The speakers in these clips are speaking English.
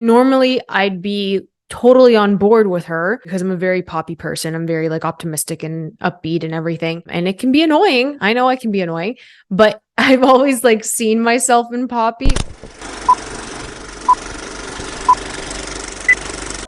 Normally, I'd be totally on board with her because I'm a very poppy person. I'm very like optimistic and upbeat and everything. And it can be annoying. I know I can be annoying, but I've always like seen myself in Poppy.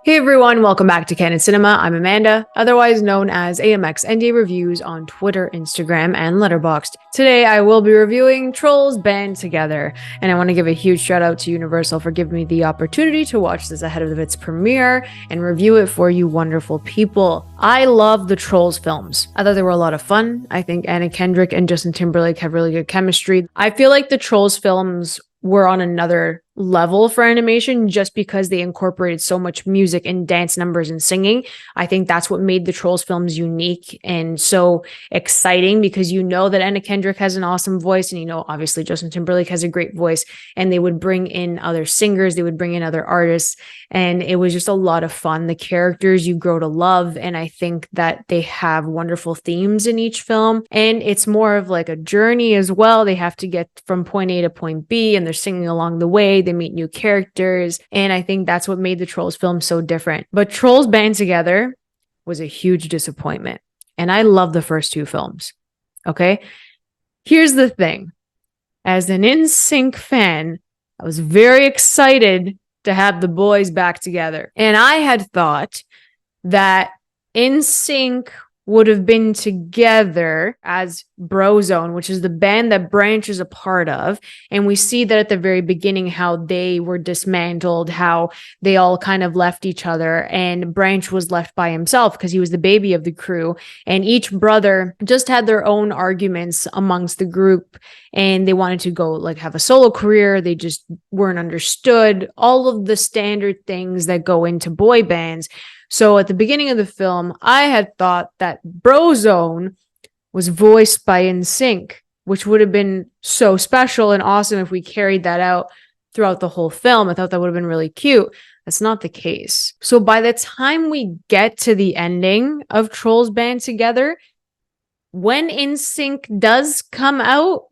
Hey everyone, welcome back to Candid Cinema. I'm Amanda, otherwise known as AMX NDA Reviews on Twitter, Instagram, and Letterboxd. Today I will be reviewing Trolls Band Together, and I want to give a huge shout out to Universal for giving me the opportunity to watch this ahead of its premiere and review it for you wonderful people. I love the Trolls films. I thought they were a lot of fun. I think Anna Kendrick and Justin Timberlake have really good chemistry. I feel like the Trolls films were on another level for animation just because they incorporated so much music and dance numbers and singing. I think that's what made the Trolls films unique and so exciting, because you know that Anna Kendrick has an awesome voice, and you know obviously Justin Timberlake has a great voice, and they would bring in other singers, they would bring in other artists, and it was just a lot of fun. The characters you grow to love, and I think that they have wonderful themes in each film, and it's more of like a journey as well. They have to get from point A to point B, and they're singing along the way. They meet new characters, and I think that's what made the Trolls film so different. But Trolls Band Together was a huge disappointment, and I love the first two films. Okay, here's the thing. As an NSYNC fan, I was very excited to have the boys back together, and I had thought that NSYNC would have been together as Brozone, which is the band that Branch is a part of. And we see that at the very beginning, how they were dismantled, how they all kind of left each other, and Branch was left by himself because he was the baby of the crew. And each brother just had their own arguments amongst the group, and they wanted to go like have a solo career. They just weren't understood. All of the standard things that go into boy bands. So at the beginning of the film, I had thought that Brozone was voiced by NSYNC, which would have been so special and awesome if we carried that out throughout the whole film. I thought that would have been really cute. That's not the case. So by the time we get to the ending of Trolls Band Together, when NSYNC does come out,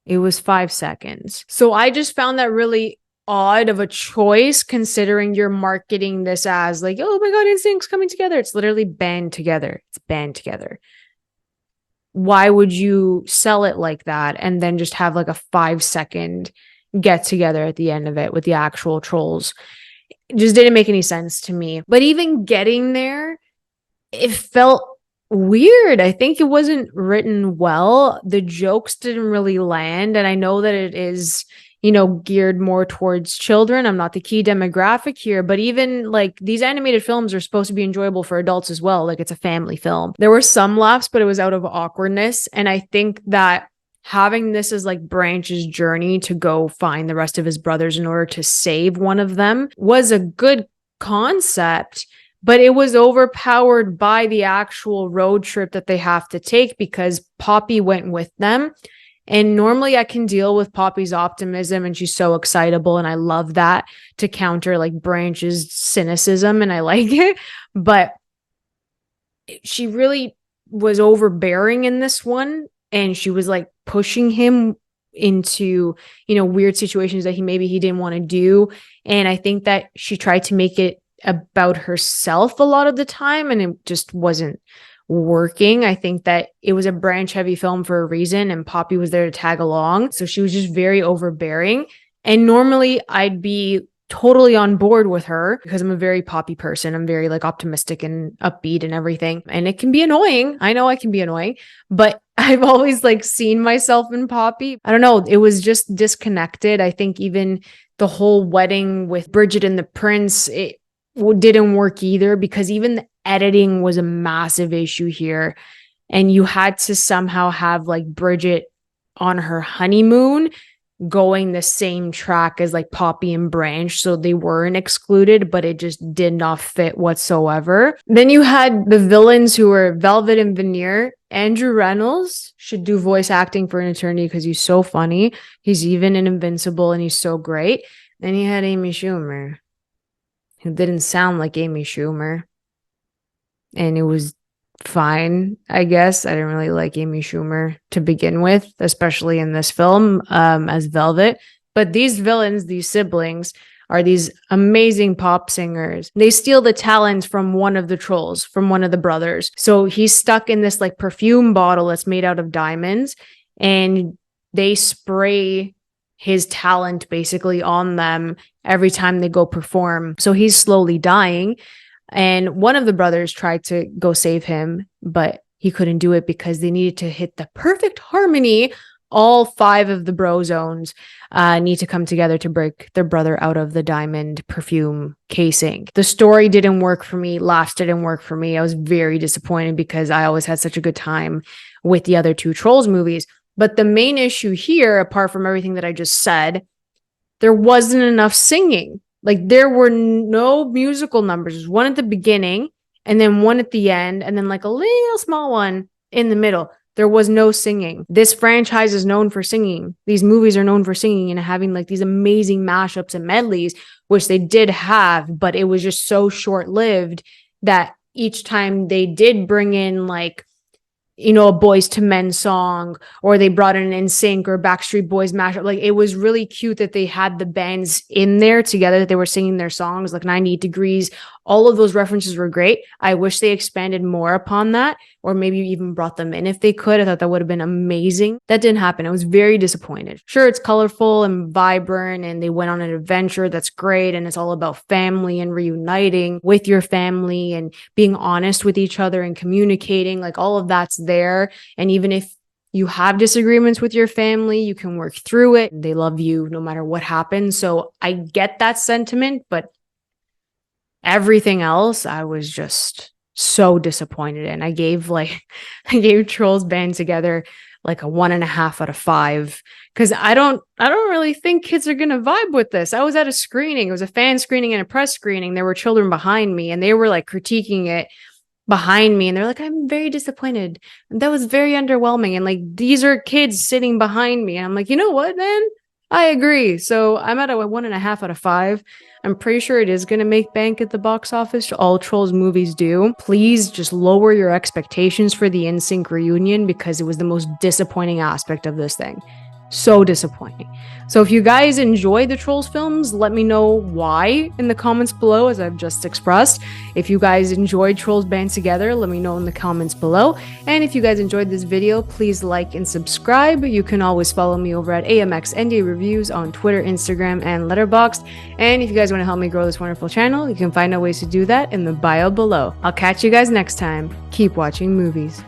it was 5 seconds. So I just found that really odd of a choice, considering you're marketing this as like, oh my god, NSYNC's coming together. It's literally band together. It's band together. Why would you sell it like that and then just have like a 5-second get together at the end of it with the actual trolls? It just didn't make any sense to me. But even getting there, it felt weird. I think it wasn't written well. The jokes didn't really land, and I know that it is, you know, geared more towards children. I'm not the key demographic here, but even like these animated films are supposed to be enjoyable for adults as well. Like it's a family film. There were some laughs, but it was out of awkwardness. And I think that having this as like Branch's journey to go find the rest of his brothers in order to save one of them was a good concept, but it was overpowered by the actual road trip that they have to take because Poppy went with them. And normally I can deal with Poppy's optimism, and she's so excitable, and I love that to counter like Branch's cynicism, and I like it. But she really was overbearing in this one, and she was like pushing him into, you know, weird situations that he didn't want to do. And I think that she tried to make it about herself a lot of the time, and it just wasn't working. I think that it was a Branch heavy film for a reason, and Poppy was there to tag along. So she was just very overbearing. And normally I'd be totally on board with her because I'm a very Poppy person. I'm very like optimistic and upbeat and everything. And it can be annoying. I know I can be annoying, but I've always like seen myself in Poppy. I don't know. It was just disconnected. I think even the whole wedding with Bridget and the prince, it didn't work either, because even the editing was a massive issue here, and you had to somehow have like Bridget on her honeymoon going the same track as like Poppy and Branch, so they weren't excluded, but it just did not fit whatsoever. Then you had the villains who were Velvet and Veneer. Andrew Reynolds should do voice acting for an eternity because he's so funny. He's even in Invincible, and he's so great. Then you had Amy Schumer, who didn't sound like Amy Schumer. And it was fine, I guess. I didn't really like Amy Schumer to begin with, especially in this film as Velvet. But these villains, these siblings, are these amazing pop singers. They steal the talent from one of the trolls, from one of the brothers. So he's stuck in this like perfume bottle that's made out of diamonds, and they spray his talent basically on them every time they go perform. So he's slowly dying. And one of the brothers tried to go save him, but he couldn't do it because they needed to hit the perfect harmony. All 5 of the bro zones need to come together to break their brother out of the diamond perfume casing. The story didn't work for me. Laughs didn't work for me. I was very disappointed because I always had such a good time with the other 2 Trolls movies. But the main issue here, apart from everything that I just said, there wasn't enough singing. Like, there were no musical numbers. There's one at the beginning, and then one at the end, and then like a little small one in the middle. There was no singing. This franchise is known for singing. These movies are known for singing and having like these amazing mashups and medleys, which they did have, but it was just so short-lived that each time they did bring in like, you know, a Boys to Men song, or they brought in an NSYNC or Backstreet Boys mashup. Like, it was really cute that they had the bands in there together, that they were singing their songs, like 98 Degrees. All of those references were great. I wish they expanded more upon that, or maybe even brought them in if they could. I thought that would have been amazing. That didn't happen. I was very disappointed. Sure, it's colorful and vibrant, and they went on an adventure. That's great. And it's all about family and reuniting with your family and being honest with each other and communicating. Like, all of that's there. And even if you have disagreements with your family, you can work through it. They love you no matter what happens. So I get that sentiment, but everything else, I was just so disappointed in. I gave Trolls Band Together like a 1.5 out of 5, because I don't really think kids are gonna vibe with this. I was at a screening. It was a fan screening and a press screening. There were children behind me, and they were like critiquing it behind me, and they're like, I'm very disappointed. That was very underwhelming. And like, these are kids sitting behind me, and I'm like, you know what, man? I agree. So I'm at a 1.5 out of 5. I'm pretty sure it is going to make bank at the box office. All Trolls movies do. Please just lower your expectations for the NSYNC reunion, because it was the most disappointing aspect of this thing. So disappointing. So if you guys enjoy the Trolls films, let me know why in the comments below, as I've just expressed. If you guys enjoyed Trolls Band Together, let me know in the comments below. And if you guys enjoyed this video, please like and subscribe. You can always follow me over at AMX ND Reviews on Twitter, Instagram, and Letterboxd. And if you guys want to help me grow this wonderful channel, you can find out ways to do that in the bio below. I'll catch you guys next time. Keep watching movies.